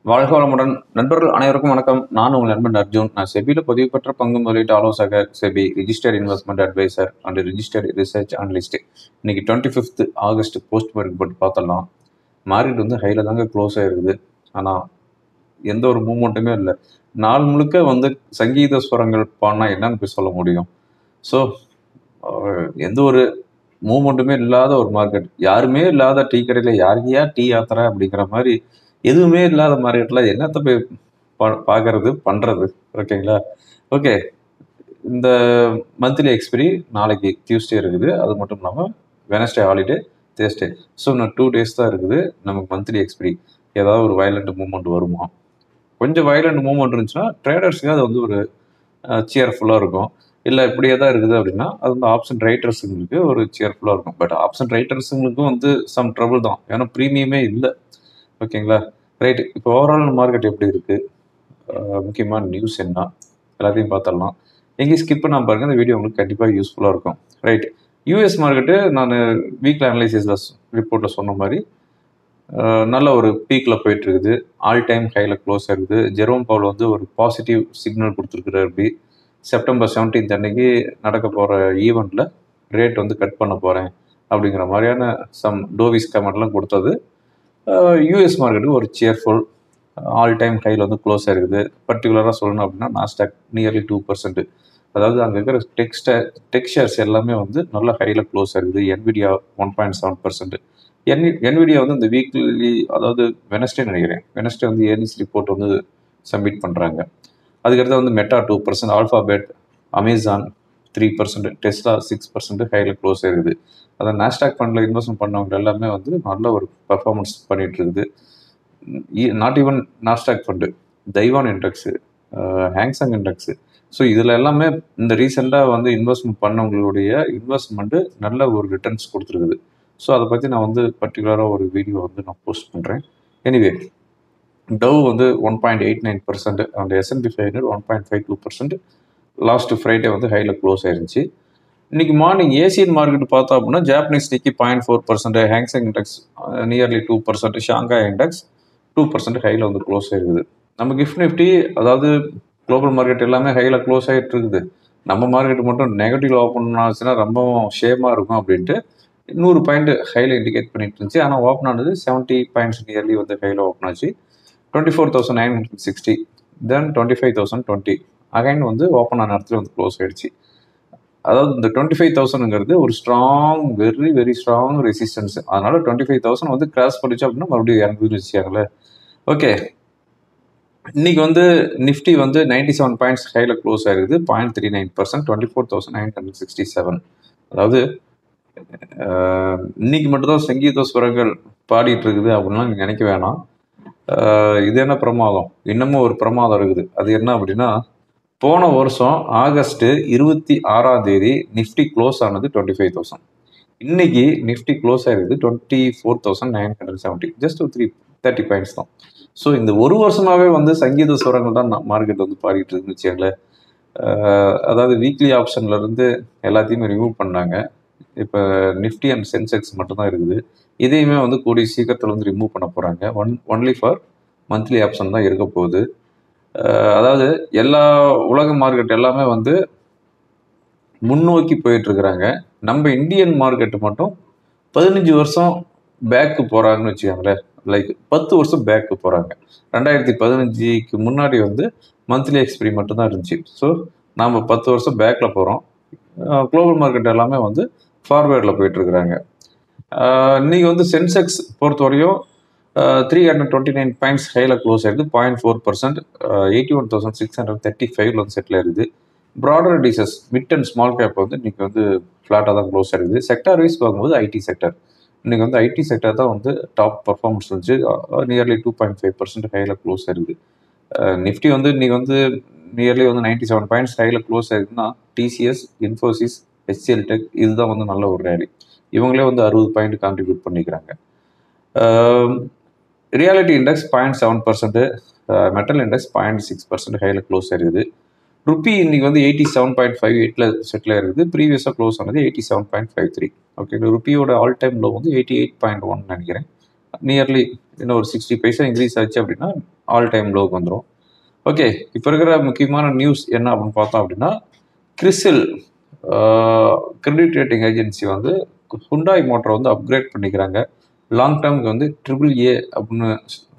வாழ்க வளமுடன் நண்பர்கள் அனைவருக்கும் வணக்கம். நான் உங்கள் நண்பன் அர்ஜுன். நான் செபியில் பதிவு பெற்ற பங்கு முதலீட்டு ஆலோசகர், SEBI registered investment adviser and registered research analyst. இன்னைக்கு 25th ஆகஸ்ட் போஸ்ட் மார்க்கெட் போட்டு பார்த்தலாம். மார்க்கெட் வந்து ஹையில் தாங்க க்ளோஸ் ஆயிருக்குது. ஆனால் எந்த ஒரு மூமெண்ட்டுமே இல்லை. நாள் முழுக்க வந்து சங்கீத ஸ்வரங்கள் பாடினா என்னன்னு போய் சொல்ல முடியும்? ஸோ எந்த ஒரு மூமெண்ட்டுமே இல்லாத ஒரு மார்க்கெட், யாருமே இல்லாத டீ கடையில் யாருக்கையா டீ ஆத்துற அப்படிங்கிற மாதிரி எதுவுமே இல்லாத மார்க்கெட்டில் என்னத்தை போய் பார்க்கறது பண்ணுறது? ஓகேங்களா? ஓகே, இந்த மந்த்லி எக்ஸ்பிரி நாளைக்கு டியூஸ்டே இருக்குது. அது மட்டும் இல்லாமல் வெனஸ்டே ஹாலிடே, தேர்ஸ்டே. ஸோ இன்னும் 2 days தான் இருக்குது நமக்கு மந்த்லி எக்ஸ்பிரி. ஏதாவது ஒரு வயலண்ட் மூவ்மெண்ட் வருமா? கொஞ்சம் வயலண்ட் மூவ்மெண்ட் இருந்துச்சுன்னா ட்ரேடர்ஸுக்கு அது வந்து ஒரு சியர்ஃபுல்லாக இருக்கும். இல்லை இப்படியே தான் இருக்குது அப்படின்னா அது வந்து ஆப்ஷன் ரைட்டர்ஸுங்களுக்கு ஒரு சியர்ஃபுல்லாக இருக்கும். பட் ஆப்ஷன் ரைட்டர்ஸுங்களுக்கும் வந்து சம் ட்ரபிள் தான். ஏன்னா ப்ரீமியமே இல்லை. ஓகேங்களா? ரைட்டு. இப்போ ஓவரால் மார்க்கெட் எப்படி இருக்குது, முக்கியமான நியூஸ் என்ன, எல்லாத்தையும் பார்த்துடலாம். எங்கேயும் ஸ்கிப் பண்ணாமல் பாருங்கள். இந்த வீடியோ உங்களுக்கு கண்டிப்பாக யூஸ்ஃபுல்லாக இருக்கும். ரைட். யூஎஸ் மார்க்கெட்டு நான் வீக்லி அனலைசிஸில் ரிப்போர்ட்டில் சொன்ன மாதிரி நல்ல ஒரு பீக்கில் போயிட்டுருக்குது. ஆல் டைம் ஹையில் க்ளோஸ் ஆகுது. ஜெரோம் பவுல் வந்து ஒரு பாசிட்டிவ் சிக்னல் கொடுத்துருக்குறாரு. அப்படி செப்டம்பர் 17 அன்னைக்கு நடக்க போகிற ஈவெண்ட்டில் ரேட் வந்து கட் பண்ண போகிறேன் அப்படிங்கிற மாதிரியான சம் டோவிஸ் கமெண்ட்லாம் கொடுத்தது யூஎஸ் மார்க்கெட்டுக்கு ஒரு சியர்ஃபுல். ஆல் டைம் ஹையில் வந்து க்ளோஸ் ஆயிருக்குது. பர்டிகுலராக சொல்லணும் அப்படின்னா நாஸ்டாக் நியர்லி 2%. அதாவது அங்கே இருக்கிற டெக் ஷேர்ஸ் எல்லாமே வந்து நல்ல ஹையில் க்ளோஸ் ஆயிருக்குது. என்விடியா 1.7%. என்விடியா வந்து இந்த வீக்லி, அதாவது வெனஸ்டே நினைக்கிறேன், வெனஸ்டே வந்து ஏர்னிங்ஸ் ரிப்போர்ட் வந்து சப்மிட் பண்ணுறாங்க. அதுக்கடுத்து வந்து மெட்டா 2%, ஆல்ஃபாபெட், அமேசான் 3%, டெஸ்லா 6% ஹையில் க்ளோஸ் ஆயிருக்குது. அதை நாஸ்டாக் ஃபண்டில் இன்வெஸ்ட்மெண்ட் பண்ணவங்க எல்லாமே வந்து நல்ல ஒரு பர்ஃபார்மன்ஸ் பண்ணிட்டு இருக்குது. Not even Nasdaq fund, Taiwan index, Hang Seng index. So இதில் எல்லாமே இந்த ரீசெண்டாக வந்து இன்வெஸ்ட்மெண்ட் பண்ணவங்களுடைய இன்வெஸ்ட்மெண்ட்டு நல்ல ஒரு ரிட்டர்ன்ஸ் கொடுத்துருக்குது. ஸோ அதை பற்றி நான் வந்து பர்டிகுலராக ஒரு வீடியோ வந்து நான் போஸ்ட் பண்ணுறேன். எனிவே, டவ் வந்து 1.89% அண்ட் S&P 500 1.52%. லாஸ்ட் ஃப்ரைடே வந்து ஹையில் க்ளோஸ் ஆயிருந்துச்சு. இன்னைக்கு மார்னிங் ஏசியன் மார்க்கெட் பார்த்தோம் அப்படின்னா ஜாப்பனீஸ் நிக்கி 0.4%, Hang Seng index nearly 2%, Shanghai index 2% ஹையில் வந்து க்ளோஸ் ஆயிருக்குது. நம்ம கிஃப்ட் நிஃப்டி, அதாவது குளோபல் மார்க்கெட் எல்லாமே ஹையில் க்ளோஸ் ஆகிட்டு இருக்குது. நம்ம மார்க்கெட் மட்டும் நெகட்டிவ் ஓப்பன் ஆச்சுன்னா ரொம்ப ஷேமாக இருக்கும் அப்படின்ட்டு 100 பாயிண்ட் ஹையில் இண்டிகேட் பண்ணிட்டு இருந்துச்சு. ஆனால் ஓப்பன் ஆனது 70 பாயிண்ட்ஸ் நியர்லி வந்து ஹையில் ஓப்பன் ஆச்சு. 24,960, தென் 25,020 அகைன் வந்து ஓப்பன் ஆன இடத்துல வந்து க்ளோஸ் ஆயிடுச்சு. அதாவது இந்த 25,000ங்கிறது ஒரு strong, very very strong resistance. அதனால 25,000 வந்து கிராஸ் பண்ணிச்சு அப்படின்னா மறுபடியும் இறங்குதுன்னு வச்சுக்காங்களே. ஓகே, இன்னைக்கு வந்து நிஃப்டி வந்து 97 பாயிண்ட்ஸ் ஹையில் க்ளோஸ் ஆயிருக்குது. 0.39%, 24,967. அதாவது இன்னைக்கு மட்டும்தான் சங்கீத ஸ்வரங்கள் பாடிட்டு இருக்குது அப்படின்லாம் நீங்கள் நினைக்க வேணாம். இது என்ன பிரமாதம்? இன்னமும் ஒரு பிரமாதம் இருக்குது. அது என்ன அப்படின்னா, போன வருஷம் ஆகஸ்ட் 26 நிஃப்டி க்ளோஸ் ஆனது 25,000. இன்னைக்கு நிஃப்டி க்ளோஸ் ஆயிருக்குது 24,970. ஜஸ்ட் ஒரு 30 பாயிண்ட்ஸ் தான். ஸோ இந்த ஒரு வருஷமாவே வந்து சங்கீத ஸ்வரங்கள் தான் மார்க்கெட் வந்து பாடிட்டு இருந்துச்சுங்களே. அதாவது வீக்லி ஆப்ஷன்ல இருந்து எல்லாத்தையுமே ரிமூவ் பண்ணாங்க. இப்போ நிஃப்டி அண்ட் சென்செக்ஸ் மட்டும்தான் இருக்குது. இதையுமே வந்து கூடிய சீக்கிரத்தில் வந்து ரிமூவ் பண்ண போகிறாங்க. ஒன்லி ஃபார் மந்த்லி ஆப்ஷன் தான் இருக்க போகுது. அதாவது எல்லா உலக மார்க்கெட் எல்லாமே வந்து முன்னோக்கி போயிட்டு இருக்கிறாங்க. நம்ம இந்தியன் மார்க்கெட்டு மட்டும் 15 வருஷம் பேக்கு போகிறாங்கன்னு வச்சுக்கோங்களேன். லைக் 10 வருஷம் பேக்கு போகிறாங்க. 2015க்கு முன்னாடி வந்து மந்த்லி எக்ஸ்பிரி மட்டும்தான் இருந்துச்சு. ஸோ நாம் 10 வருஷம் பேக்கில் போகிறோம். குளோபல் மார்க்கெட் எல்லாமே வந்து ஃபார்வேர்டில் போயிட்டுருக்குறாங்க. இன்றைக்கி வந்து சென்செக்ஸ் பொறுத்த வரையும் 329 பாயிண்ட்ஸ் ஹையில் க்ளோஸ் ஆகிடுது. 0.4%, 81,635 வந்து செட்டில் ஆயிருது. Broader indexes mid and small cap வந்து இன்றைக்கி வந்து ஃப்ளாட்டாக தான் க்ளோஸ் ஆகிடுது. செக்டார் வைஸ் பார்க்கும்போது ஐடி செக்டர், இன்றைக்கி வந்து ஐடி செக்டர் தான் வந்து டாப் பர்ஃபார்மன்ஸ் இருந்துச்சு. நியர்லி 2.5% ஹையில் க்ளோஸ் ஆயிருது. நிஃப்டி வந்து இன்றைக்கி வந்து நியர்லி வந்து 97 பாயிண்ட்ஸ் ஹையில் க்ளோஸ் ஆயிருக்குன்னா டிசிஎஸ், இன்ஃபோசிஸ், HCL டெக் இதுதான் வந்து நல்ல ஒரு ரேலி. இவங்களே வந்து 60 பாயிண்ட் கான்ட்ரிபியூட் பண்ணிக்கிறாங்க. ரியாலிட்டி இண்டெக்ஸ் 0.7%, மெட்டல் இண்டெக்ஸ் 0.6% ஹையில் க்ளோஸ் ஆயிருக்குது. ருப்பி இன்னைக்கு வந்து 87.58 செட்டில் ஆயிருக்குது. ப்ரீவியஸாக க்ளோஸ் ஆனது 87.53. ஓகே, ருப்பியோட ஆல் டைம் லோ வந்து 88.1 நினைக்கிறேன். நியர்லி இன்னும் ஒரு 60 பைசா இன்க்ரீஸ் ஆச்சு அப்படின்னா ஆல் டைம் லோக்கு வந்துடும். ஓகே, இப்போ இருக்கிற முக்கியமான நியூஸ் என்ன அப்படின்னு பார்த்தோம் அப்படின்னா, கிறிசில் கிரெடிட் ரேட்டிங் ஏஜென்சி வந்து ஹுண்டாய் மோட்டரை வந்து அப்கிரேட் பண்ணிக்கிறாங்க. லாங் டேர்முக்கு வந்து AAA அப்படின்னு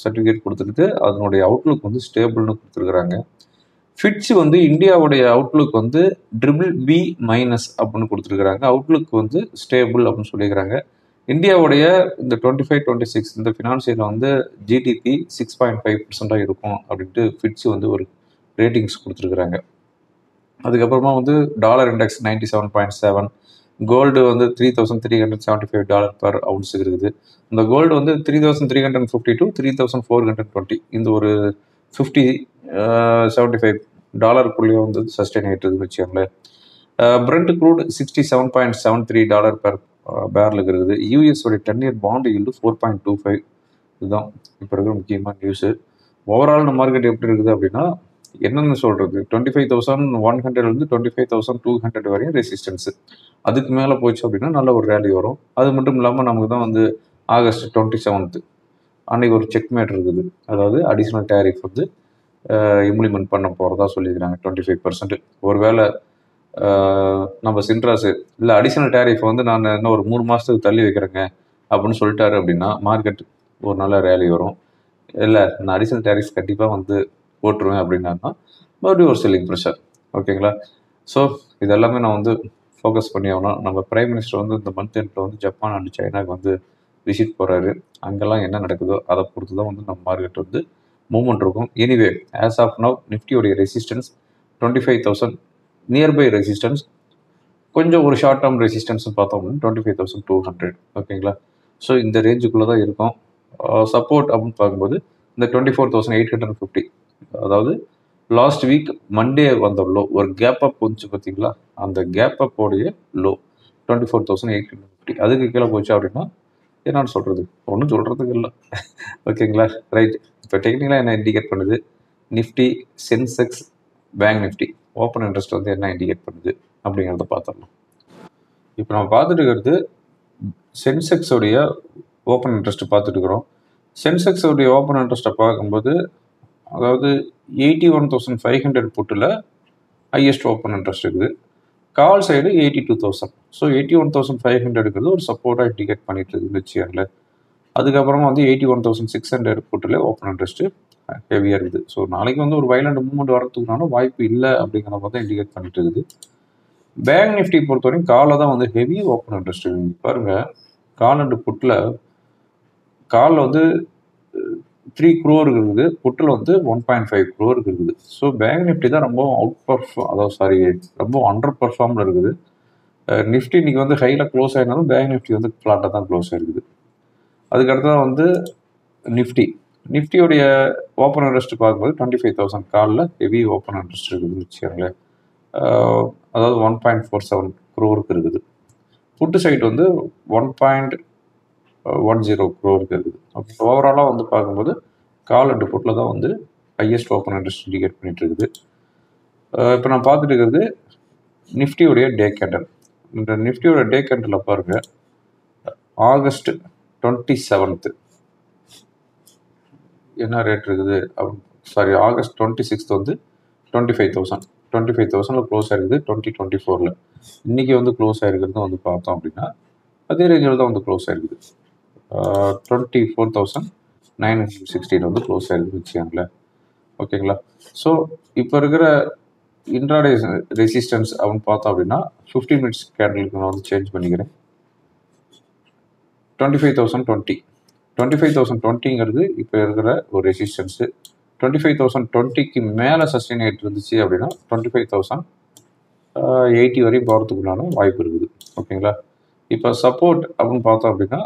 சர்டிஃபிகேட் கொடுத்துட்டு அதனுடைய அவுட்லுக் வந்து ஸ்டேபிள்னு கொடுத்துருக்குறாங்க. ஃபிட்ச் வந்து இந்தியாவுடைய அவுட்லுக் வந்து BBB- அப்படின்னு கொடுத்துருக்குறாங்க. அவுட்லுக் வந்து ஸ்டேபிள் அப்படின்னு சொல்லியிருக்கிறாங்க. இந்தியாவுடைய இந்த 25-26 இந்த ஃபினான்சியலில் வந்து ஜிடிபி 6.5% இருக்கும் அப்படின்ட்டு ஃபிட்ச் வந்து ஒரு ரேட்டிங்ஸ் கொடுத்துருக்குறாங்க. அதுக்கப்புறமா வந்து டாலர் இண்டெக்ஸ் 97.7, கோல்டு வந்து $3,375 பெர் அவுன்ஸ் இருக்குது. இந்த கோல்டு வந்து 3,350 to 3,420 இந்த ஒரு $75 வந்து சஸ்டெயின் ஆகிட்டு இருக்குன்னு வச்சுக்கோங்களேன். பிரெண்ட் க்ரூட் $67.73 பெர் பேரலுக்கு இருக்குது. யூஎஸோடைய 10-year பாண்டு ஈல்டு 4.25. இதுதான் இப்போ இருக்கிற முக்கியமான நியூஸு. ஓவரால் மார்க்கெட் எப்படி இருக்குது அப்படின்னா, என்னென்னு சொல்கிறது, 25,100 25,200 வரையும் ரெசிஸ்டன்ஸு. அதுக்கு மேலே போச்சு அப்படின்னா நல்ல ஒரு ரேலி வரும். அது மட்டும் இல்லாமல் நமக்கு தான் வந்து ஆகஸ்ட் 27 அன்றைக்கி ஒரு செக்மேட் இருக்குது. அதாவது அடிஷ்னல் டேரிஃப் வந்து இம்ப்ளிமெண்ட் பண்ண போகிறதா சொல்லியிருக்கிறாங்க 25%. ஒருவேளை நம்ம சின்ட்ராஸு இல்லை அடிஷ்னல் டேரிஃப் வந்து நான் இன்னும் ஒரு 3 மாதத்துக்கு தள்ளி வைக்கிறேங்க அப்படின்னு சொல்லிட்டாரு அப்படின்னா மார்க்கெட் ஒரு நல்ல ரேலி வரும். இல்லை நான் அடிஷ்னல் டேரிஃப் கண்டிப்பாக வந்து போட்டுருவேன் அப்படின்னா மறுபடியும் ஒரு செல்லிங் ப்ரெஷர். ஓகேங்களா? ஸோ இதெல்லாமே நான் வந்து ஃபோக்கஸ் பண்ணி ஆகணும். நம்ம பிரைம் மினிஸ்டர் வந்து இந்த மந்த் எண்டில் வந்து ஜப்பான் அண்ட் சைனாவுக்கு வந்து விசிட் போகிறாரு. அங்கெல்லாம் என்ன நடக்குதோ அதை பொறுத்து தான் வந்து நம்ம மார்க்கெட் வந்து மூவ்மெண்ட் இருக்கும். எனிவே ஆஸ் ஆஃப் நவ் நிஃப்டியோடைய ரெசிஸ்டன்ஸ் 25,000 நியர்பை ரெசிஸ்டன்ஸ், கொஞ்சம் ஒரு ஷார்ட் டேர்ம் ரெசிஸ்டன்ஸ்னு பார்த்தோம் அப்படின்னா 25,200. ஓகேங்களா? ஸோ இந்த ரேஞ்சுக்குள்ளே தான் இருக்கும். சப்போர்ட் அப்படின்னு பார்க்கும்போது இந்த 24,850, அதாவது லாஸ்ட் வீக் மண்டே வந்த லோ, ஒரு கேப் அப் வந்துச்சு பார்த்தீங்களா, அந்த கேப் அப்போடைய லோ 24,850. அதுக்கு கீழே போச்சு அப்படின்னா என்னன்னு சொல்கிறது, ஒன்றும் சொல்கிறதுக்கு இல்லை. ஓகேங்களா? ரைட். இப்போ டெக்னிக்கலாக என்ன இண்டிகேட் பண்ணுது, Nifty, Sensex, bank Nifty open interest வந்து என்ன இண்டிகேட் பண்ணுது அப்படிங்கிறத பார்த்துடலாம். இப்போ நம்ம பார்த்துட்டு இருக்கிறது சென்செக்ஸோடைய ஓப்பன் இன்ட்ரெஸ்ட் பார்த்துட்டு இருக்கிறோம். சென்செக்ஸோடைய ஓப்பன் இன்ட்ரெஸ்ட்டை பார்க்கும்போது, அதாவது 81,500 புட்டில் ஹையஸ்ட் ஓப்பன் இன்ட்ரெஸ்ட் இருக்குது. Call side 82,000. ஸோ 81,500 இருக்கிறது ஒரு சப்போர்ட்டாக இண்டிகேட் பண்ணிட்டு இருக்குது வச்சுக்கோங்களேன். அதுக்கப்புறமா வந்து 81,600 புட்டில் ஓப்பன் இன்ட்ரெஸ்ட்டு ஹெவியாக இருக்குது. ஸோ நாளைக்கு வந்து ஒரு வைலண்ட் மூவ்மெண்ட் வரதுக்குனால வாய்ப்பு இல்லை அப்படிங்கிற மாதிரி தான் இண்டிகேட் பண்ணிட்டு இருக்குது. பேங்க் நிஃப்டி பொறுத்தவரைக்கும் காலில் தான் வந்து ஹெவி ஓப்பன் இன்ட்ரெஸ்ட் இருக்குது. பாருங்கள், கால் அண்டு புட்டில் காலில் வந்து 3 crore இருக்குது, புட்டில் வந்து 1.5 crore இருக்குது. ஸோ பேங்க் நிஃப்டி தான் ரொம்ப ரொம்ப அண்டர் பர்ஃபார்மில் இருக்குது. நிஃப்டி இன்னைக்கு வந்து ஹையில் க்ளோஸ் ஆகினாலும் பேங்க் நிஃப்டி வந்து ஃப்ளாட்டாக தான் க்ளோஸ் ஆகிருக்குது. அதுக்கடுத்ததான் வந்து நிஃப்டியோடைய ஓப்பன் இன்ட்ரெஸ்ட் பார்க்கும்போது 25,000 காலில் ஹெவி ஓப்பன் இன்ட்ரெஸ்ட் இருக்குதுன்னு வச்சுக்கோங்களேன். அதாவது 1.47 crore இருக்குது. புட்டு சைட் வந்து 1.10 crore இருக்குது. ஓகே, ஓவராலாக வந்து பார்க்கும்போது கால் அண்டு புட்டில் தான் வந்து ஹையஸ்ட் ஓப்பன் இன்ட்ரெஸ்ட் இண்டிகேட் பண்ணிட்டு இருக்குது. இப்போ நான் பார்த்துட்டு இருக்கிறது நிஃப்டியோடைய டே கேண்டல். இந்த நிஃப்டியோட டே கேண்டலில் பாருங்கள், ஆகஸ்ட் 27 என்ன ரேட் இருக்குது, ஆகஸ்ட் 26 வந்து 25,000 க்ளோஸ் ஆகிருக்குது 2024. இன்றைக்கி வந்து க்ளோஸ் ஆகிருக்கிறது வந்து பார்த்தோம் அப்படின்னா அதே ரேஞ்சில் தான் வந்து க்ளோஸ் ஆகிருக்குது. 24,916 வந்து க்ளோஸ் ஆகிருக்கு வச்சுக்கோங்களேன். ஓகேங்களா? ஸோ இப்போ இருக்கிற இன்ட்ராடே ரெசிஸ்டன்ஸ் அப்படின்னு பார்த்தோம் அப்படின்னா 15 minutes கேண்டலுக்கு நான் வந்து சேஞ்ச் பண்ணிக்கிறேன். 25,020 இப்போ இருக்கிற ஒரு ரெசிஸ்டன்ஸு. 25,020க்கு மேலே சஸ்டெயின் ஆகிட்டு இருந்துச்சு அப்படின்னா 25,080 வரையும் போகிறதுக்குள்ளான வாய்ப்பு இருக்குது. ஓகேங்களா? இப்போ சப்போர்ட் அப்படின்னு பார்த்தோம் அப்படின்னா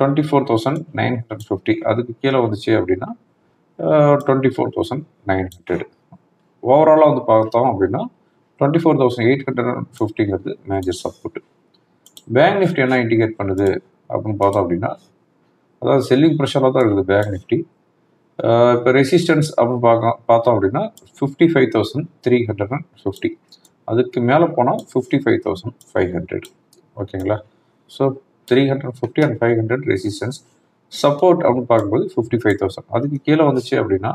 24,950, அதுக்கு கீழே வந்துச்சு அப்படின்னா 24,900. ஓவராலாக வந்து பார்த்தோம் அப்படின்னா 24,850 மேஜர் சப்போர்ட். பேங்க் நிஃப்டி என்ன இண்டிகேட் பண்ணுது அப்படின்னு பார்த்தோம் அப்படின்னா, அதாவது செல்லிங் ப்ரெஷராக தான் இருக்குது பேங்க் நிஃப்டி. இப்போ ரெசிஸ்டன்ஸ் அப்படின்னு பார்த்தோம் அப்படின்னா 55,350, அதுக்கு மேலே போனால் 55,500. ஓகேங்களா? So 350 and 500 resistance. சப்போர்ட் அப்படின்னு பார்க்கும்போது 55,000. அதுக்கு கீழே வந்துச்சு அப்படின்னா,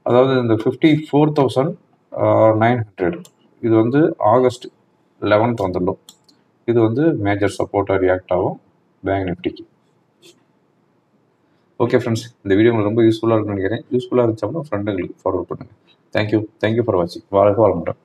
அதாவது இந்த 54,900 இது வந்து ஆகஸ்ட் 11th வந்துடும். இது வந்து மேஜர் சப்போர்ட்டாக ரியாக்ட் ஆகும் பேங்க் நிஃப்டிக்கு. ஓகே ஃப்ரெண்ட்ஸ், இந்த வீடியோ உங்களுக்கு ரொம்ப யூஸ்ஃபுல்லாக இருக்குன்னு நினைக்கிறேன். யூஸ்ஃபுல்லாக இருந்துச்சு அப்படின்னா ஃப்ரெண்டுங்களுக்கு ஃபார்வர்ட் பண்ணுங்கள். தேங்க்யூ ஃபார் வாட்சிங். வாழ்க வளமுடன்.